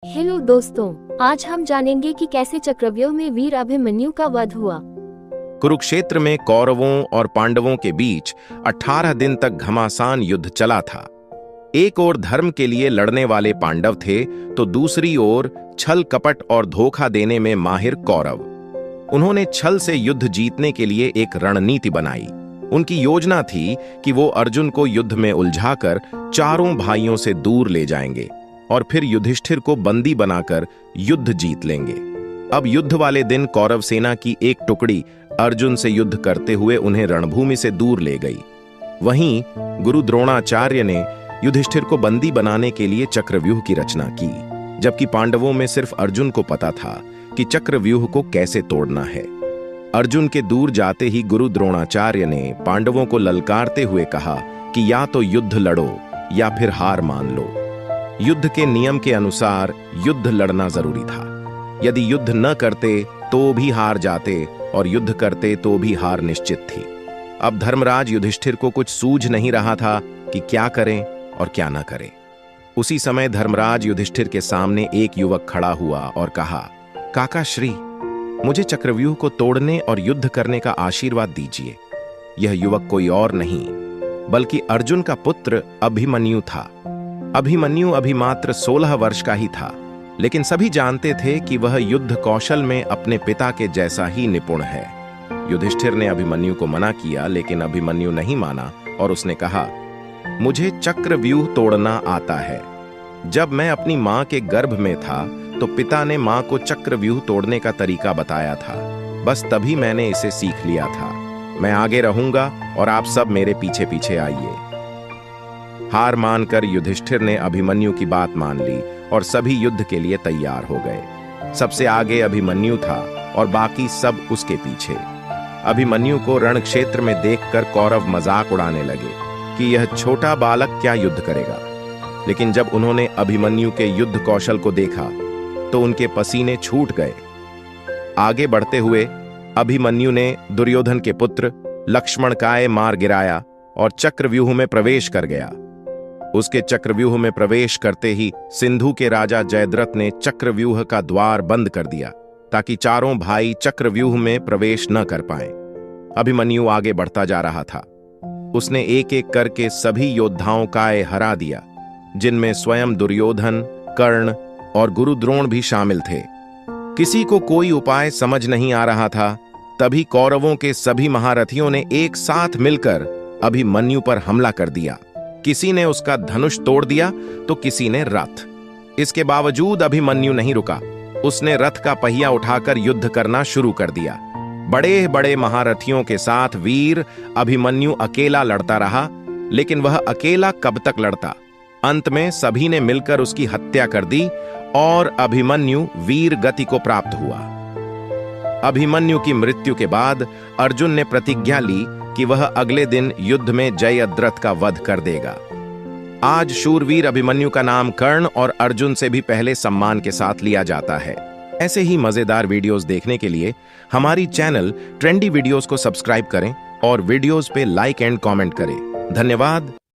Hello दोस्तों, आज हम जानेंगे कि कैसे चक्रव्यूह में वीर अभिमन्यु का वध हुआ। कुरुक्षेत्र में कौरवों और पांडवों के बीच 18 दिन तक घमासान युद्ध चला था। एक ओर धर्म के लिए लड़ने वाले पांडव थे तो दूसरी ओर छल कपट और धोखा देने में माहिर कौरव। उन्होंने छल से युद्ध जीतने के लिए एक रणनीति बनाई। उनकी योजना थी कि वो अर्जुन को युद्ध में उलझाकर चारों भाइयों से दूर ले जाएंगे और फिर युधिष्ठिर को बंदी बनाकर युद्ध जीत लेंगे। अब युद्ध वाले दिन कौरव सेना की एक टुकड़ी अर्जुन से युद्ध करते हुए उन्हें रणभूमि से दूर ले गई। वहीं गुरु द्रोणाचार्य ने युधिष्ठिर को बंदी बनाने के लिए चक्रव्यूह की रचना की, जबकि पांडवों में सिर्फ अर्जुन को पता था कि चक्रव्यूह को कैसे तोड़ना है। अर्जुन के दूर जाते ही गुरु द्रोणाचार्य ने पांडवों को ललकारते हुए कहा कि या तो युद्ध लड़ो या फिर हार मान लो। युद्ध के नियम के अनुसार युद्ध लड़ना जरूरी था। यदि युद्ध न करते तो भी हार जाते और युद्ध करते तो भी हार निश्चित थी। अब धर्मराज युधिष्ठिर को कुछ सूझ नहीं रहा था कि क्या करें और क्या न करें। उसी समय धर्मराज युधिष्ठिर के सामने एक युवक खड़ा हुआ और कहा, काका श्री, मुझे चक्रव्यूह को तोड़ने और युद्ध करने का आशीर्वाद दीजिए। यह युवक कोई और नहीं बल्कि अर्जुन का पुत्र अभिमन्यु था। अभिमन्यु अभी मात्र 16 वर्ष का ही था, लेकिन सभी जानते थे कि वह युद्ध कौशल में अपने पिता के जैसा ही निपुण है। युधिष्ठिर ने अभिमन्यु को मना किया, लेकिन अभिमन्यु नहीं माना और उसने कहा, मुझे चक्रव्यूह तोड़ना आता है। जब मैं अपनी मां के गर्भ में था तो पिता ने मां को चक्रव्यूह तोड़ने का तरीका बताया था। बस तभी मैंने इसे सीख लिया था। मैं आगे रहूंगा और आप सब मेरे पीछे पीछे आइए। हार मानकर युधिष्ठिर ने अभिमन्यु की बात मान ली और सभी युद्ध के लिए तैयार हो गए। सबसे आगे अभिमन्यु था और बाकी सब उसके पीछे। अभिमन्यु को रण क्षेत्र में देखकर कौरव मजाक उड़ाने लगे कि यह छोटा बालक क्या युद्ध करेगा। लेकिन जब उन्होंने अभिमन्यु के युद्ध कौशल को देखा तो उनके पसीने छूट गए। आगे बढ़ते हुए अभिमन्यु ने दुर्योधन के पुत्र लक्ष्मण का मार गिराया और चक्रव्यूह में प्रवेश कर गया। उसके चक्रव्यूह में प्रवेश करते ही सिंधु के राजा जयद्रथ ने चक्रव्यूह का द्वार बंद कर दिया ताकि चारों भाई चक्रव्यूह में प्रवेश न कर पाए। अभिमन्यु आगे बढ़ता जा रहा था। उसने एक एक करके सभी योद्धाओं का हरा दिया, जिनमें स्वयं दुर्योधन, कर्ण और गुरु द्रोण भी शामिल थे। किसी को कोई उपाय समझ नहीं आ रहा था। तभी कौरवों के सभी महारथियों ने एक साथ मिलकर अभिमन्यु पर हमला कर दिया। किसी ने उसका धनुष तोड़ दिया तो किसी ने रथ। इसके बावजूद अभिमन्यु नहीं रुका। उसने रथ का पहिया उठाकर युद्ध करना शुरू कर दिया। बड़े बड़े महारथियों के साथ वीर अभिमन्यु अकेला लड़ता रहा, लेकिन वह अकेला कब तक लड़ता। अंत में सभी ने मिलकर उसकी हत्या कर दी और अभिमन्यु वीर गति को प्राप्त हुआ। अभिमन्यु की मृत्यु के बाद अर्जुन ने प्रतिज्ञा ली कि वह अगले दिन युद्ध में जयद्रथ का वध कर देगा। आज शूरवीर अभिमन्यु का नाम कर्ण और अर्जुन से भी पहले सम्मान के साथ लिया जाता है। ऐसे ही मजेदार वीडियोस देखने के लिए हमारी चैनल ट्रेंडी वीडियोस को सब्सक्राइब करें और वीडियोस पे लाइक एंड कमेंट करें। धन्यवाद।